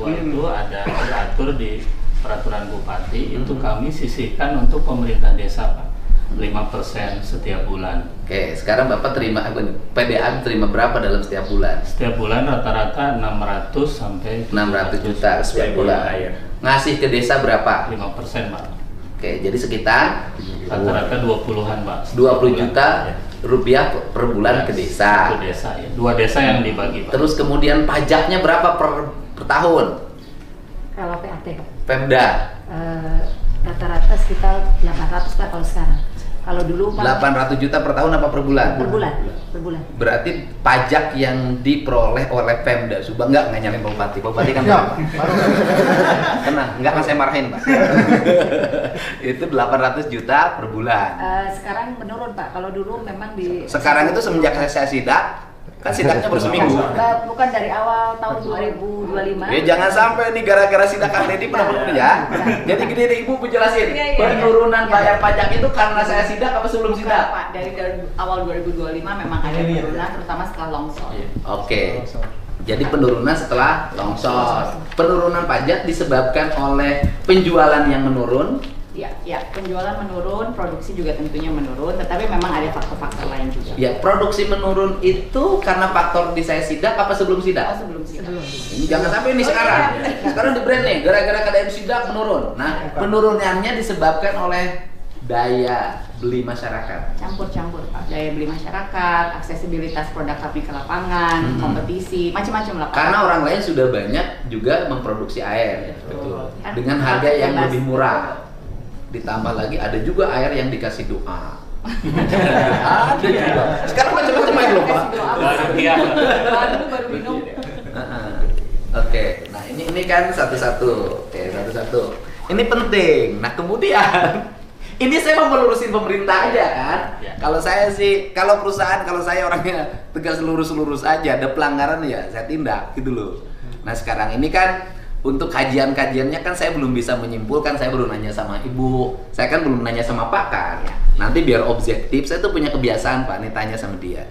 Papua itu ada diatur di peraturan bupati, itu kami sisihkan untuk pemerintah desa Pak, 5% setiap bulan. Oke, sekarang Bapak terima PDAM terima berapa dalam setiap bulan? Setiap bulan rata-rata 600 sampai 600 juta setiap bulan. Ngasih ke desa berapa? 5% Pak. Oke, jadi sekitar Rata-rata 20-an Pak. 20 juta rupiah per bulan ke desa. Satu desa ya. 2 desa yang dibagi Pak. Terus kemudian pajaknya berapa per tahun? Kalau PAT Pak, Pemda rata-rata sekitar 800 Pak kalau sekarang. Kalau dulu Pak 800 juta per tahun apa per bulan? per bulan, per bulan. Berarti pajak yang diperoleh oleh Pemda Subang nggak nyalain Pak Bupati. Pak Bupati kan tenang, nggak akan saya marahin Pak. Itu 800 juta per bulan. Sekarang menurun Pak. Kalau dulu memang di Sekarang itu semenjak saya sidak, kan sidaknya baru seminggu. bukan dari awal tahun 2025. Ya jangan sampai nih gara-gara sidak Kang Deddy pernah ya. Jadi gini deh Ibu jelasin, Iya. penurunan bayar pajak itu karena saya sidak apa sebelum Bukan, sidak? Pak, dari awal 2025 memang ada penurunan terutama setelah longsor. Oke. Jadi penurunan setelah longsor. Penurunan pajak disebabkan oleh penjualan yang menurun. Ya, penjualan menurun, produksi juga tentunya menurun, tetapi memang ada faktor-faktor lain juga. Ya, produksi menurun itu karena faktor di saya sidak apa sebelum Oh, sidak? sebelum sih. Ini jangan sampai ini sekarang. Sekarang di brand nih, gara-gara KDM sidak menurun. Nah, penurunannya disebabkan oleh daya beli masyarakat. Campur-campur Pak, daya beli masyarakat, aksesibilitas produk kami ke lapangan, kompetisi, macam-macam lah Pak. Karena orang lain sudah banyak juga memproduksi air. Betul. Dengan harga yang lebih murah. Ditambah lagi ada juga air yang dikasih doa. Ada juga. Sekarang macam-macam air loh Pak. Iya. Baru minum. Oke, nah ini kan satu-satu. Oke, satu-satu. Ini penting. Nah kemudian ini saya mau melurusin pemerintah aja kan. Ya. Kalau saya sih, kalau perusahaan, kalau saya orangnya tegas lurus-lurus aja. Ada pelanggaran ya saya tindak gitu loh. Nah sekarang ini kan untuk kajian-kajiannya kan saya belum bisa menyimpulkan, saya belum nanya sama ibu, saya kan belum nanya sama Pak kan. Nanti biar objektif, saya tuh punya kebiasaan Pak, nih tanya sama dia.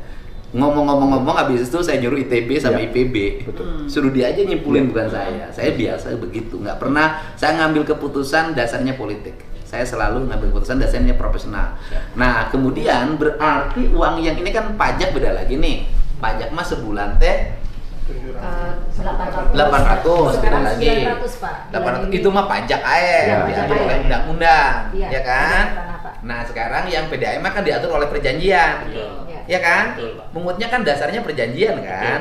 Ngomong-ngomong habis itu saya nyuruh ITB sama IPB. Suruh dia aja nyimpulin bukan saya. Saya biasa begitu, nggak pernah saya ngambil keputusan dasarnya politik. Saya selalu ngambil keputusan dasarnya profesional. Nah kemudian berarti uang yang ini kan pajak beda lagi nih. Pajak mah sebulan teh 800 beda Sekarang lagi. 900 Pak. 800 itu mah pajak air Ya, diatur pajak oleh air. undang-undang, Iya, ya kan? pajak tanah, Pak. Nah sekarang yang PDAM mah kan diatur oleh perjanjian, Betul. ya kan? Betul, Pak. Mungutnya kan dasarnya perjanjian kan?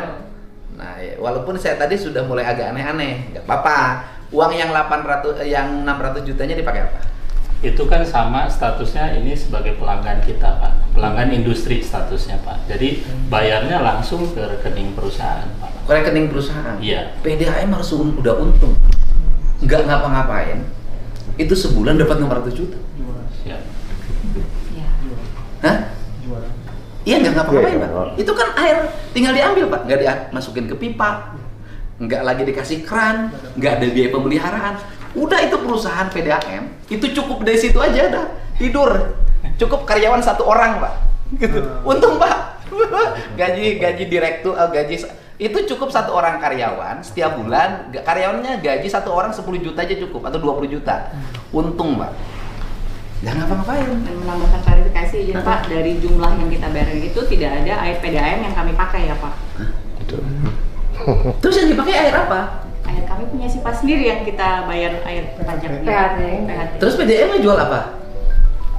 Nah ya, walaupun saya tadi sudah mulai agak aneh-aneh, nggak apa-apa. Uang yang 600 jutanya dipakai apa? Itu kan sama statusnya ini sebagai pelanggan kita Pak, pelanggan industri statusnya Pak. Jadi bayarnya langsung ke rekening perusahaan Pak. Ke rekening perusahaan. Iya. PDAM harus udah untung, nggak ngapa-ngapain. Itu sebulan dapat 600 juta. Siap. Ya. Hah? Iya nggak ngapa-ngapain Pak. Itu kan air tinggal diambil Pak, nggak dimasukin ke pipa, nggak lagi dikasih keran, nggak ada biaya pemeliharaan. Udah itu perusahaan PDAM, itu cukup dari situ aja dah tidur. Cukup karyawan 1 orang Pak. Gitu. Untung Pak. gaji direktur gaji itu cukup 1 orang karyawan setiap bulan. Karyawannya gaji 1 orang 10 juta aja cukup atau 20 juta. Untung Pak. Jangan ngapa-ngapain. Dan menambahkan klarifikasi izin Pak, dari jumlah yang kita bayar itu tidak ada air PDAM yang kami pakai ya Pak. Terus yang dipakai air apa? Air kami punya sifat sendiri yang kita bayar air pajaknya. PHT. Terus PDAM jual apa?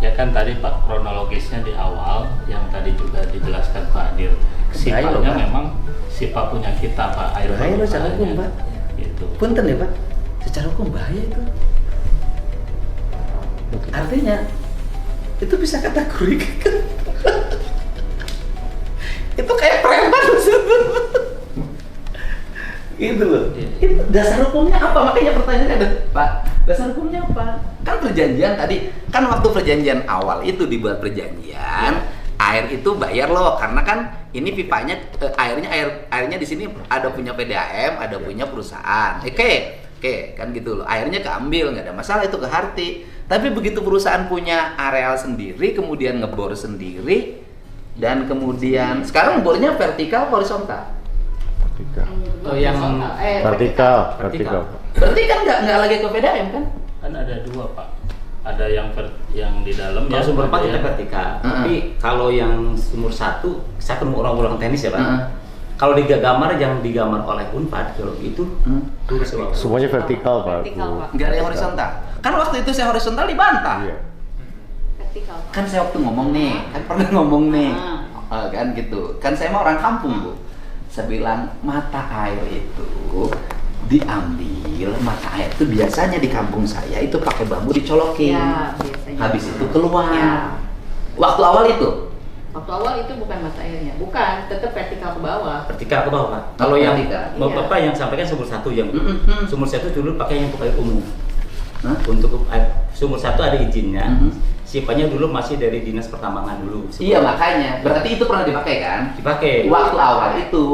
Ya kan tadi Pak kronologisnya di awal yang tadi juga dijelaskan Pak Dir. Bahaya loh, Sifatnya Pak. memang sifat punya kita Pak, air Bahaya loh secara hukum, permukaannya. Pak. Gitu. Punten ya Pak, secara hukum bahaya itu. Artinya itu bisa kategori itu kayak preman gitu loh. Itu dasar hukumnya apa? Makanya pertanyaannya ada, Pak, dasar hukumnya apa? Kan perjanjian tadi, kan waktu perjanjian awal itu dibuat perjanjian, air itu bayar loh karena kan ini pipanya airnya di sini ada punya PDAM, ada punya perusahaan. Oke, kan gitu loh. Airnya keambil, nggak ada masalah itu ke Harti. Tapi begitu perusahaan punya areal sendiri, kemudian ngebor sendiri, dan kemudian sekarang bornya vertikal horizontal. Vertikal. Oh, yang vertikal. Berarti kan nggak lagi ke PDAM kan? Kan ada dua Pak. Ada yang di dalam Kalau ya. sumur 4 ada kita yang- vertikal. Tapi kalau yang sumur 1, saya kan orang-orang teknis ya Pak. Heeh. Kalau yang digambar oleh Unpad geologi itu lurus ke bawah. Semuanya vertikal, Pak. Vertikal, Pak. Nggak ada yang horizontal. Kan waktu itu saya horizontal dibantah. Iya. Vertikal, Pak. Kan saya waktu ngomong nih, kan pernah ngomong nih, Ah. kan gitu. Kan saya mah orang kampung Bu. Saya bilang mata air itu diambil, mata air itu biasanya di kampung saya itu pakai bambu dicolokin. Ya, biasanya. Habis itu keluar. Ya. Waktu awal itu. Waktu awal itu bukan mata airnya, bukan, tetap vertikal ke bawah. Vertikal ke bawah Pak. Kalau yang Vertikal. Bapak yang sampaikan sumur 1 yang Mm-mm. sumur 1 dulu pakai yang untuk air umum. Hah? Untuk sumur 1 ada izinnya. Mhm. Sifatnya dulu masih dari dinas pertambangan dulu. Iya makanya. Berarti itu pernah dipakai kan? Dipakai Waktu awal itu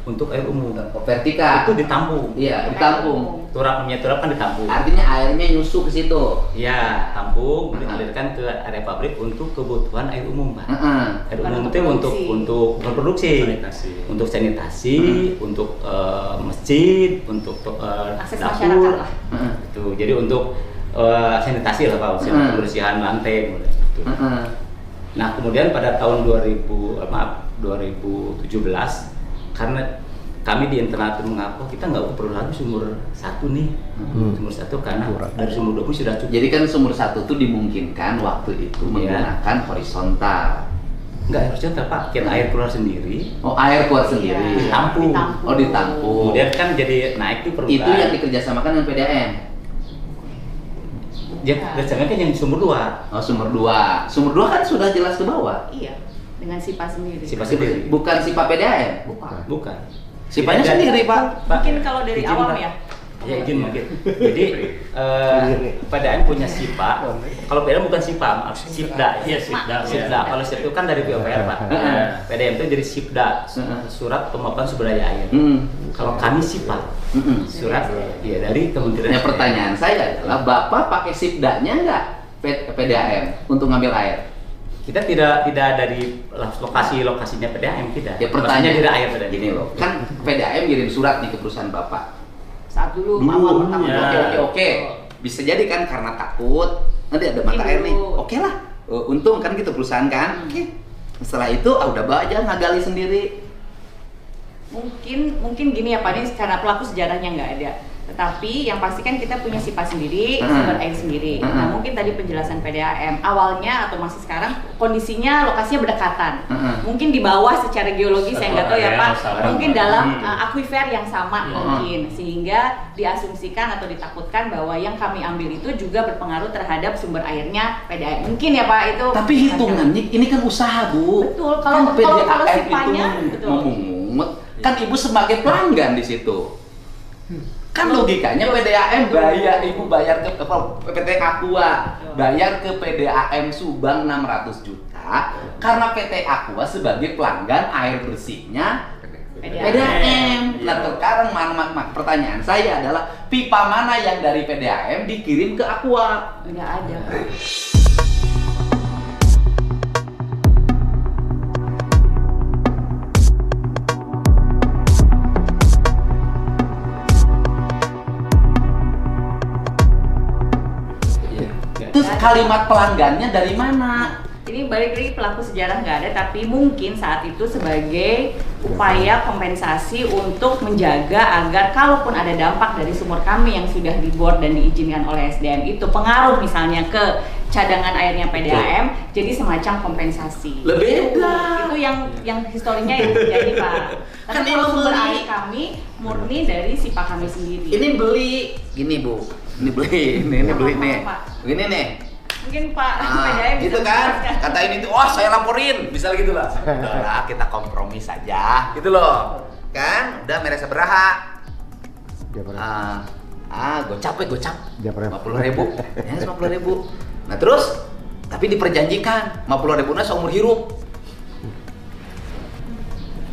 untuk air umum. vertikal. Itu ditampung. Iya, ditampung. Turap kan ditampung. Artinya airnya nyusu ke situ. Ya, tampung, kemudian alirkan ke area pabrik untuk kebutuhan air umum, Pak. Heeh. Air Bukan umum untuk itu produksi. untuk bukan produksi, Sanitasi. untuk sanitasi, untuk masjid, untuk Akses dapur. masyarakat lah. Heeh. Itu jadi untuk sanitasi lah Pak, untuk Hmm. kebersihan lantai. Gitu. Heeh. Nah, kemudian pada tahun 2017 karena kami di internal itu mengapa kita nggak perlu lagi sumur 1 nih, sumur 1 karena dari sumur 20 sudah cukup. Jadi kan sumur 1 tuh dimungkinkan waktu itu menggunakan horizontal. Nggak horizontal Pak, kita air keluar sendiri. Oh, air keluar Iya. sendiri. Ditampung. Oh, ditampung. Kemudian kan jadi naik tuh permukaan. Itu yang dikerjasamakan dengan PDAM. Biasanya kan yang sumur 2. Oh, sumur 2. Sumur 2 kan sudah jelas ke bawah. Iya, dengan SIPA sendiri. SIPA sendiri. Bukan SIPA PDAM. Bukan. Bukan. SIPA-nya Tidak ada- sendiri, Pak. Mungkin kalau dari Izin, awam Pak. ya. Ya izin mungkin. Jadi PDAM punya SIPA. Kalau PDAM bukan SIPA, maaf, SIPDA. Iya, SIPDA. SIPDA. Kalau SIPDA itu kan dari PUPR Pak. Heeh. PDAM itu jadi SIPDA, surat pemaparan sumber daya air. Kalau kami SIPA, surat ya dari Kementerian. Nah, pertanyaan saya adalah Bapak pakai SIPDA-nya nggak PDAM untuk ngambil air? Kita tidak dari lokasinya PDAM tidak. Ya Maksudnya pertanyaan tidak air PDAM. gini loh, kan PDAM ngirim surat nih ke perusahaan Bapak. Saat dulu, Dulu, awal pertama. ya. oke. Bisa jadi kan karena takut nanti ada mata air nih. Dulu. Oke lah. Untung kan gitu perusahaan kan. Oke. Setelah itu udah bawa aja ngagali sendiri. Mungkin gini ya Pak, ini karena pelaku sejarahnya nggak ada. Tetapi yang pasti kan kita punya SIPA sendiri, sumber air sendiri. Nah mungkin tadi penjelasan PDAM awalnya atau masih sekarang kondisinya lokasinya berdekatan. Mungkin di bawah secara geologi saya nggak tahu ya Pak. Sama. Mungkin dalam aquifer yang sama Iya. mungkin, sehingga diasumsikan atau ditakutkan bahwa yang kami ambil itu juga berpengaruh terhadap sumber airnya PDAM. Mungkin ya Pak itu. Tapi hitungannya ini kan usaha, Bu. Betul, Kan kalau PDAM SIPA-nya, itu betul. memungut. Kan Ibu sebagai pelanggan di situ. Kan logikanya PDAM bayar, Ibu bayar ke PT Aqua, bayar ke PDAM Subang 600 juta karena PT Aqua sebagai pelanggan air bersihnya PDAM. Nah sekarang pertanyaan saya adalah pipa mana yang dari PDAM dikirim ke Aqua? Nggak ada. Terus kalimat pelanggannya dari mana? Ini balik lagi pelaku sejarah nggak ada, tapi mungkin saat itu sebagai upaya kompensasi untuk menjaga agar kalaupun ada dampak dari sumur kami yang sudah dibor dan diizinkan oleh SDM itu pengaruh misalnya ke cadangan airnya PDAM, jadi semacam kompensasi. Beda. Itu yang historinya itu terjadi Pak. Tapi Kan kalau ini sumber beli. air kami murni dari SIPA kami sendiri. Ini beli, gini Bu, ini beli, ini beli nih, Pak. begini nih. Mungkin Pak Ah, PDAM bisa gitu kan, menjelaskan. kata ini tuh, oh saya laporin, misal gitu lah. Udahlah, kita kompromi saja, gitu loh. Kan, udah merasa beraha. Gocap. Dia pernah. 50.000, ya 50.000. Nah terus, tapi diperjanjikan 50.000 seumur hidup.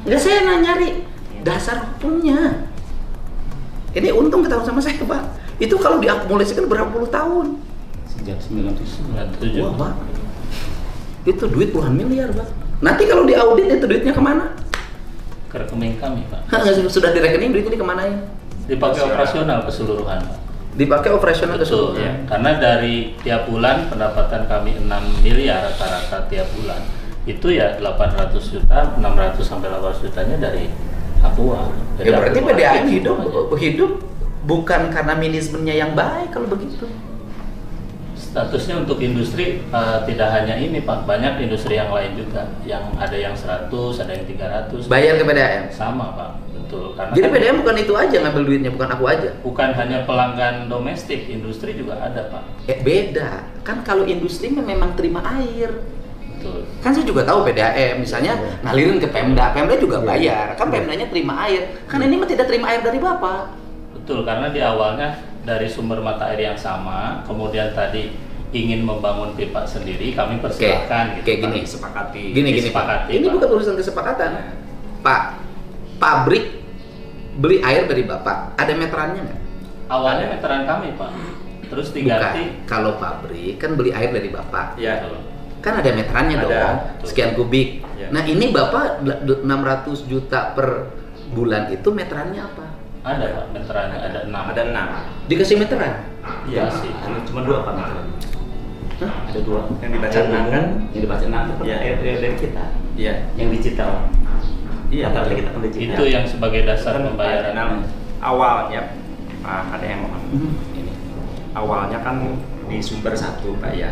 Enggak, saya nyari dasar hukumnya. Ini untung ketahuan sama saya Pak. Itu kalau diakumulasikan berapa puluh tahun? Sejak 1997. Wah, Pak. Itu duit puluhan miliar, Pak. Nanti kalau diaudit itu duitnya kemana? ke rekening kami, Pak. Sudah di rekening, duit ini kemana ya? Dipakai operasional keseluruhan, Pak. Dipakai operasional Betul, keseluruhan. ya. Karena dari tiap bulan pendapatan kami 6 miliar rata-rata tiap bulan. Itu ya 800 juta, 600 sampai 800 jutanya dari Aqua. Dari Ya berarti Aqua. PDAM Gitu aja. hidup bukan karena manajemennya yang baik kalau begitu. Statusnya untuk industri tidak hanya ini, Pak. Banyak industri yang lain juga. Yang ada yang 100, ada yang 300. Bayar ke PDAM. Sama, Pak. Betul. Karena Jadi kan PDAM bukan itu aja ngambil duitnya, bukan aku aja. bukan hanya pelanggan domestik, industri juga ada, Pak. Beda. Kan kalau industri memang terima air. Betul. Kan saya juga tahu PDAM, misalnya ngalirin ke Pemda, Pemda juga bayar. Kan Pemdanya terima air. Kan ini mah tidak terima air dari Bapak. Betul, karena di awalnya dari sumber mata air yang sama, kemudian tadi ingin membangun pipa sendiri, kami persilahkan. Kayak Pak. gini. Disepakati. Gini Pak. Disepakati, Ini Pak. bukan urusan kesepakatan. Pak, pabrik beli air dari Bapak, ada meterannya nggak? Awalnya meteran kami, Pak. Terus diganti. Bukan. Kalau pabrik kan beli air dari Bapak. Ya. Kan ada meterannya Ada. dong, sekian kubik. Ya. Nah ini Bapak 600 juta per bulan itu meterannya apa? Ada, Pak, meterannya ada 6. Ada 6. Dikasih meteran? Iya Masih. Cuma 2 Pak. Hah? Ada 2. Yang dibaca Air 6 kan? umum. Yang dibaca 6 itu Ya. air dari kita. Iya. Yang digital. Iya, Betul. kita kan digital. Itu yang sebagai dasar Kan pembayaran. awalnya ada yang mohon Mhm. ini awalnya kan di sumber 1 Pak ya,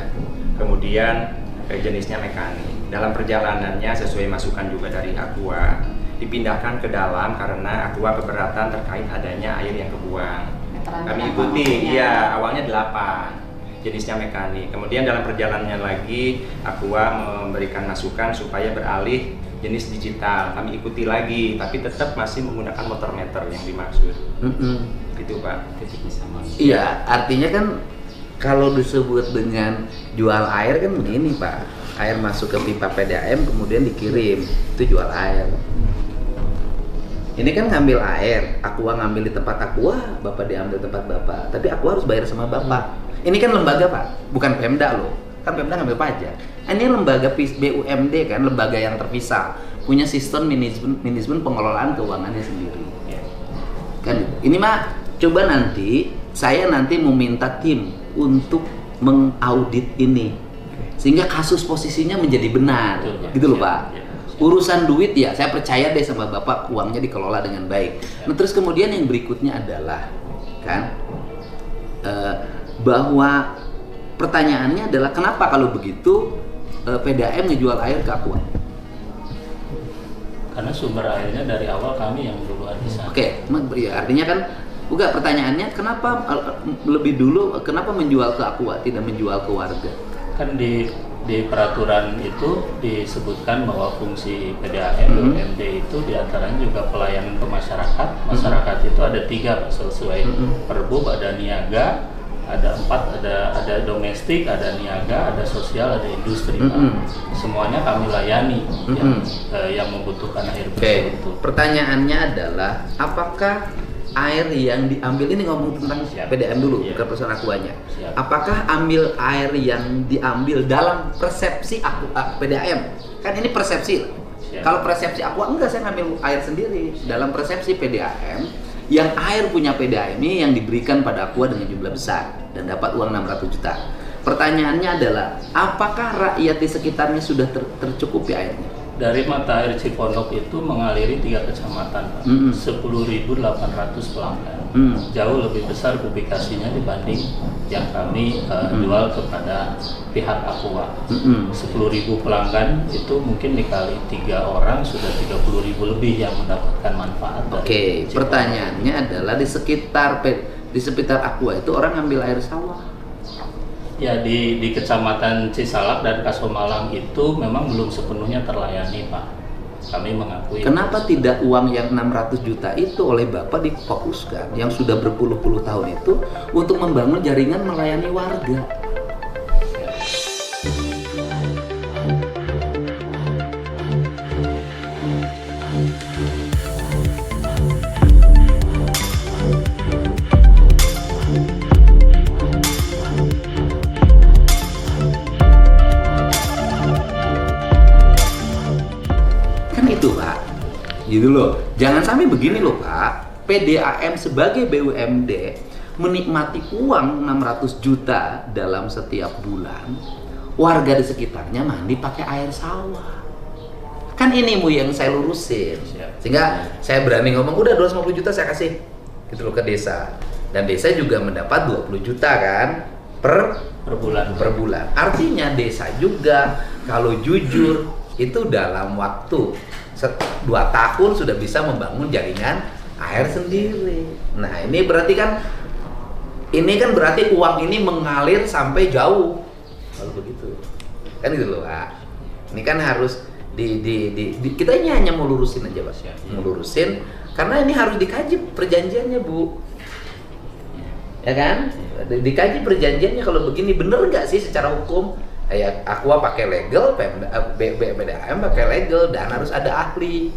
kemudian jenisnya mekanik. Dalam perjalanannya sesuai masukan juga dari Aqua dipindahkan ke dalam karena Aqua keberatan terkait adanya air yang kebuang. Kami ikuti, iya awalnya 8 jenisnya mekanik. Kemudian dalam perjalanannya lagi Aqua memberikan masukan supaya beralih jenis digital. Kami ikuti lagi, tapi tetap masih menggunakan motor meter yang dimaksud. Gitu Pak. Titiknya sama. Iya, artinya kan kalau disebut dengan jual air kan begini Pak, air masuk ke pipa PDAM kemudian dikirim, itu jual air. Ini kan ngambil air, Aqua ngambil di tempat Aqua, Bapak diambil tempat Bapak, tapi Aqua harus bayar sama Bapak. Ini kan lembaga Pak, bukan Pemda loh, kan Pemda ngambil pajak. Ini lembaga BUMD kan, lembaga yang terpisah, punya sistem manajemen pengelolaan keuangannya sendiri. Kan ini mah coba nanti saya mau minta tim untuk mengaudit ini sehingga kasus posisinya menjadi benar. Betul, Pak. Gitu loh Siap, Pak. ya. Urusan duit ya saya percaya deh sama Bapak, uangnya dikelola dengan baik. Nah terus kemudian yang berikutnya adalah kan bahwa pertanyaannya adalah kenapa kalau begitu PDAM ngejual air ke Aqua? Karena sumber airnya dari awal kami yang duluan di sana. Oke, ya, artinya kan bukan pertanyaannya kenapa lebih dulu kenapa menjual ke Aqua tidak menjual ke warga? Kan di peraturan itu disebutkan bahwa fungsi PDAM BUMD itu diantaranya juga pelayanan ke masyarakat. Masyarakat itu ada 3 Pak, sesuai Perbup, ada niaga, ada 4, ada domestik, ada niaga, ada sosial, ada industri Pak. Semuanya kami layani yang membutuhkan air bersih Oke, itu. pertanyaannya adalah apakah air yang diambil ini ngomong tentang Siap. PDAM dulu, Iya. bukan persoalan Aquanya. Siap. Apakah ambil air yang diambil dalam persepsi PDAM? Kan ini persepsi. Siap. Kalau persepsi Aqua enggak, saya ngambil air sendiri. Dalam persepsi PDAM, yang air punya PDAM ini yang diberikan pada Aqua dengan jumlah besar dan dapat uang 600 juta. Pertanyaannya adalah, apakah rakyat di sekitarnya sudah tercukupi airnya? Dari mata air Ciponok itu mengaliri 3 kecamatan, Pak. 10.800 pelanggan. Jauh lebih besar publikasinya dibanding yang kami jual kepada pihak Aqua. 10.000 pelanggan itu mungkin dikali 3 orang sudah 30.000 lebih yang mendapatkan manfaat. Oke, dari Ciponok. pertanyaannya adalah di sekitar Aqua itu orang ngambil air sawah. Ya di Kecamatan Cisalak dan Kasomalang itu memang belum sepenuhnya terlayani, Pak. Kami mengakui. Kenapa tidak uang yang 600 juta itu oleh Bapak difokuskan yang sudah berpuluh-puluh tahun itu untuk membangun jaringan melayani warga? Kan itu Pak. gitu loh. Jangan sampai begini loh Pak, PDAM sebagai BUMD menikmati uang 600 juta dalam setiap bulan, warga di sekitarnya mandi pakai air sawah. Kan ini yang saya lurusin. Sehingga saya berani ngomong, udah 250 juta saya kasih gitu loh ke desa. Dan desa juga mendapat 20 juta kan per bulan. Artinya desa juga kalau jujur itu dalam waktu 2 tahun sudah bisa membangun jaringan air sendiri. Nah, ini berarti kan berarti uang ini mengalir sampai jauh. Kalau begitu. Kan gitu loh, Pak. Ini kan harus kita ini hanya mau lurusin aja, Pak. Melurusin karena ini harus dikaji perjanjiannya, Bu. Ya kan? Dikaji perjanjiannya kalau begini bener nggak sih secara hukum? Aqua pakai legal, PDAM pakai legal dan harus ada ahli.